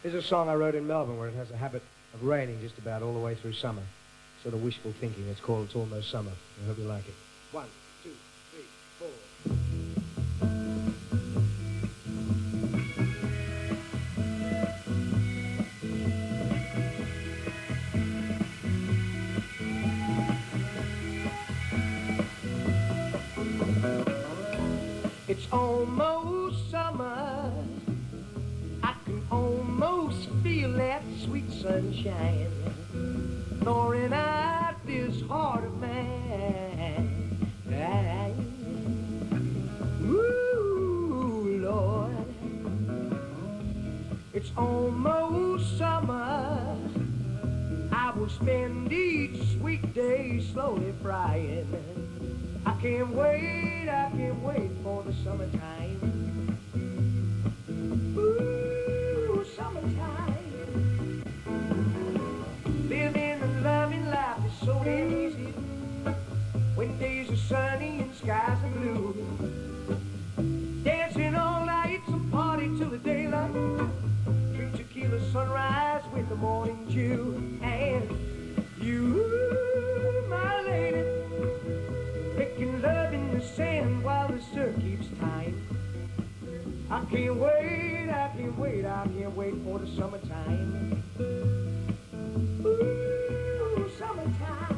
Here's a song I wrote in Melbourne where it has a habit of raining just about all the way through summer. Sort of wishful thinking. It's called It's Almost Summer. I hope you like it. 1, 2, 3, 4. It's almost summer. I can almost feel that sweet sunshine pouring out this heart of mine. Ooh, Lord, it's almost summer. I will spend each sweet day slowly frying. I can't wait for the summertime. Ooh, summertime. Living and loving life is so damn easy when days are sunny and skies are blue. Dancing all night, some party till the daylight. Drink tequila sunrise with the morning dew. And you, my lady, making love in the sand while the surf keeps time. I can't wait for the summertime. Ooh, summertime.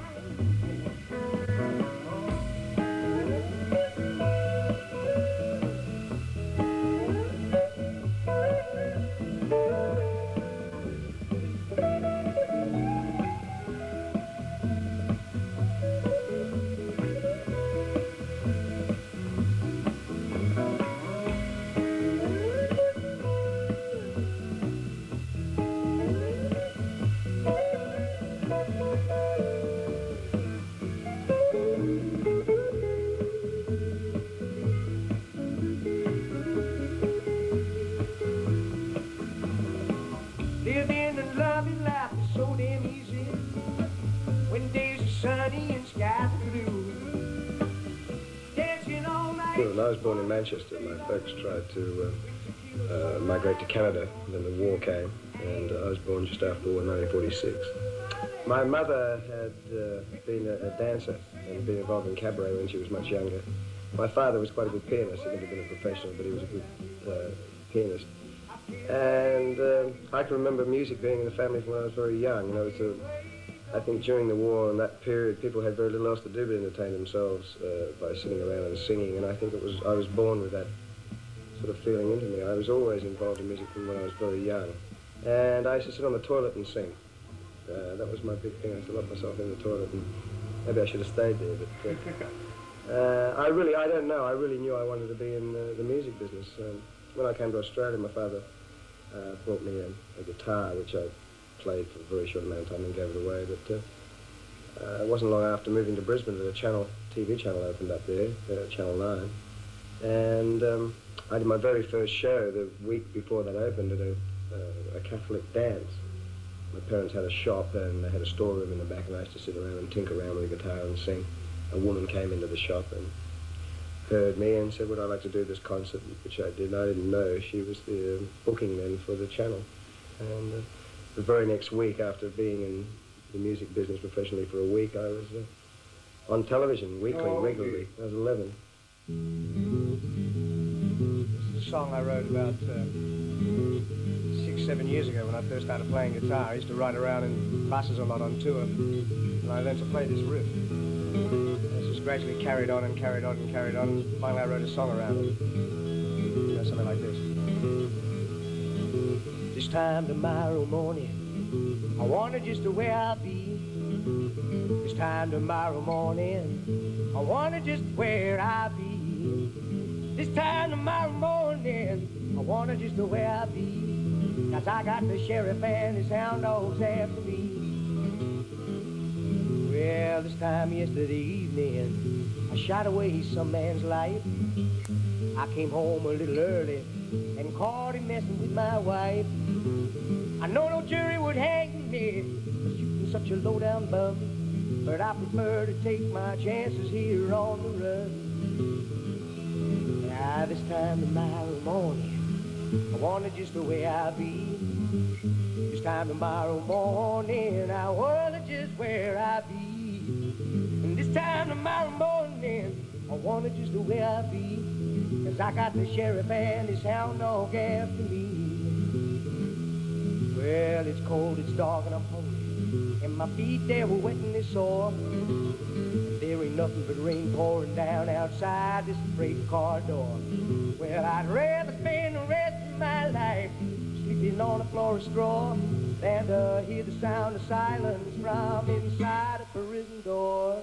Living and loving life is so damn easy when days are sunny and skies are blue. Dancing all night. When I was born in Manchester, my folks tried to migrate to Canada. Then the war came, and I was born just after the war in 1946. My mother had been a dancer and been involved in cabaret when she was much younger. My father was quite a good pianist. He'd never been a professional, but he was a good pianist. And I can remember music being in the family from when I was very young. You know, I think during the war and that period, people had very little else to do but entertain themselves by sitting around and singing. And I think I was born with that sort of feeling into me. I was always involved in music from when I was very young. And I used to sit on the toilet and sing. That was my big thing. I used to lock myself in the toilet, and maybe I should have stayed there. But I don't know. I really knew I wanted to be in the music business. When I came to Australia, my father brought me a guitar, which I played for a very short amount of time and gave it away. But it wasn't long after moving to Brisbane that a TV channel opened up there, Channel 9. And I did my very first show the week before that opened at a Catholic dance. My parents had a shop and they had a storeroom in the back, and I used to sit around and tinker around with a guitar and sing. A woman came into the shop and heard me and said, would I like to do this concert, which I did. I didn't know she was the booking then for the channel. And the very next week, after being in the music business professionally for a week, I was on television weekly, regularly. I was 11. This is a song I wrote about 6, 7 years ago when I first started playing guitar. I used to ride around in buses a lot on tour, and I learned to play this riff. This just gradually carried on and carried on and carried on, and finally I wrote a song around it. You know, something like this. This time tomorrow morning, I wonder just where I'll be. This time tomorrow morning, I wonder just where I'll be. This time tomorrow morning, I wonder just where I'll be. 'Cause I got the sheriff and his hound dogs after me. Well, this time yesterday evening, I shot away some man's life. I came home a little early and caught him messing with my wife. I know no jury would hang me for shooting such a low-down bum, but I prefer to take my chances here on the run. Now, this time tomorrow morning, I want it just the way I be. This time tomorrow morning, I want it just where I be. And this time tomorrow morning, I want it just the way I be. 'Cause I got the sheriff and his hound dog after me. Well, it's cold, it's dark, and I'm hungry, and my feet, they were wet and they sore. And there ain't nothing but rain pouring down outside this freight car door. Well, I'd rather spend the rest of my life sleeping on a floor of straw than to hear the sound of silence from inside a prison door.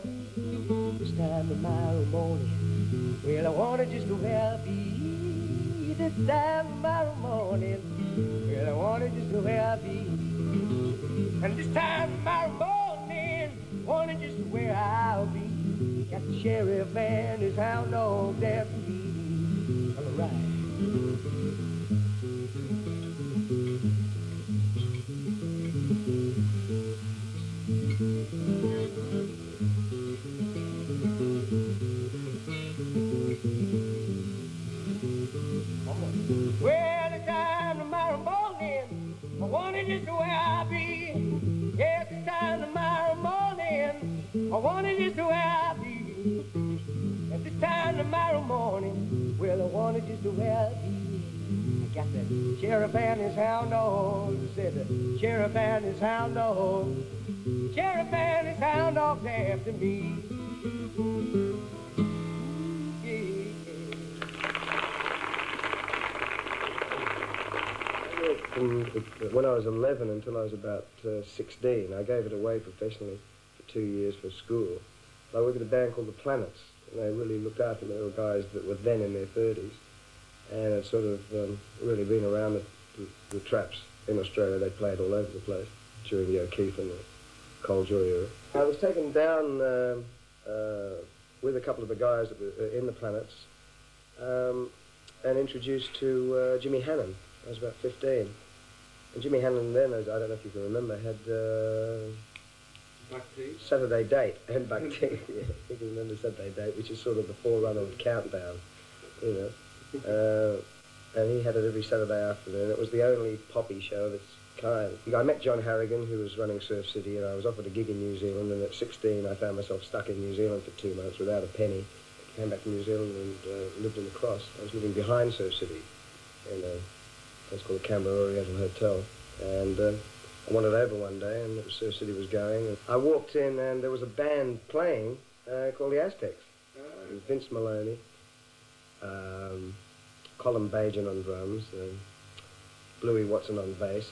This time tomorrow morning, well, I want it just the way I be. This time tomorrow morning, well, I want it just the way I be. And this time tomorrow morning, I want it just the way I'll be. Got the sheriff and his hound dogs after me. All right. Well, it's time tomorrow morning, I want it just the way I be. Yes, it's time tomorrow morning, I want it just the way I be. And this time tomorrow morning, well, I want it just the way I be. I got the sheriff and his hound dogs, said the sheriff and his hound dogs, sheriff and his hound dogs after me. When I was 11 until I was about 16, I gave it away professionally for 2 years for school. I worked at a band called The Planets, and they really looked after me. They were guys that were then in their 30s, and had sort of really been around the traps in Australia. They played all over the place during the O'Keefe and the Cold Joy era. I was taken down with a couple of the guys that were in The Planets and introduced to Jimmy Hannon. I was about 15. And Jimmy Hannon then, I don't know if you can remember, had Buck Tea? Saturday Date and Buck Tea. Yeah, you can remember Saturday Date, which is sort of the forerunner of Countdown, you know. And he had it every Saturday afternoon. It was the only poppy show of its kind. I met John Harrigan, who was running Surf City, and I was offered a gig in New Zealand, and at 16 I found myself stuck in New Zealand for 2 months without a penny. Came back to New Zealand and lived in the Cross. I was living behind Surf City in a place called the Canberra Oriental Hotel, and I wandered over one day, and Surf City was going. And I walked in, and there was a band playing called the Aztecs. Vince Maloney, Colin Bajan on drums, Bluey Watson on bass.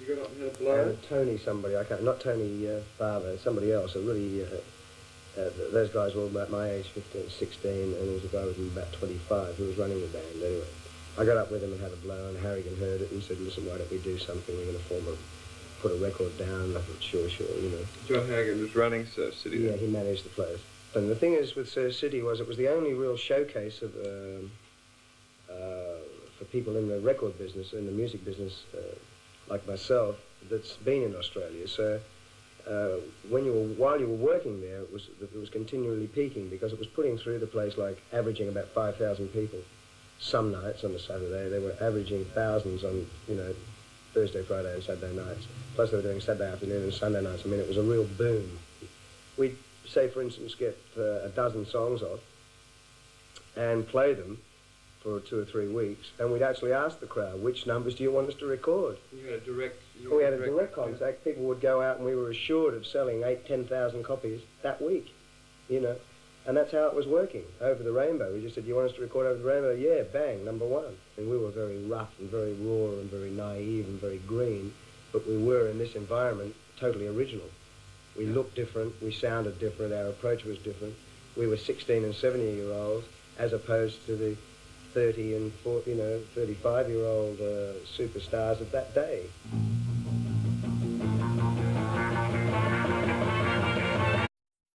You got up and had a blow? And Tony somebody, I can't, not Tony Father, somebody else. Really, those guys were all about my age, 15, 16, and there was a guy with him about 25 who was running the band anyway. I got up with him and had a blow, and Harrigan heard it and said, listen, why don't we do something? We're going to put a record down. I thought, sure, you know. John Harrigan was running Surf City then? Yeah, he managed the place. And the thing is with Surf City was it was the only real showcase of, for people in the record business, in the music business, like myself, that's been in Australia. So while you were working there, it was continually peaking because it was putting through the place like averaging about 5,000 people. Some nights on a Saturday, they were averaging thousands on, you know, Thursday, Friday and Saturday nights. Plus they were doing Saturday afternoon and Sunday nights. I mean, it was a real boom. We'd, say, for instance, get a dozen songs off and play them for 2 or 3 weeks, and we'd actually ask the crowd, which numbers do you want us to record? You had a direct... We had a direct contact. People would go out and we were assured of selling 10,000 copies that week, you know. And that's how it was working, Over the Rainbow. We just said, you want us to record Over the Rainbow? Yeah, bang, #1. And we were very rough and very raw and very naive and very green, but we were, in this environment, totally original. We looked different, we sounded different, our approach was different. We were 16 and 17-year-olds, as opposed to the 30 and 40, you know, 35-year-old superstars of that day.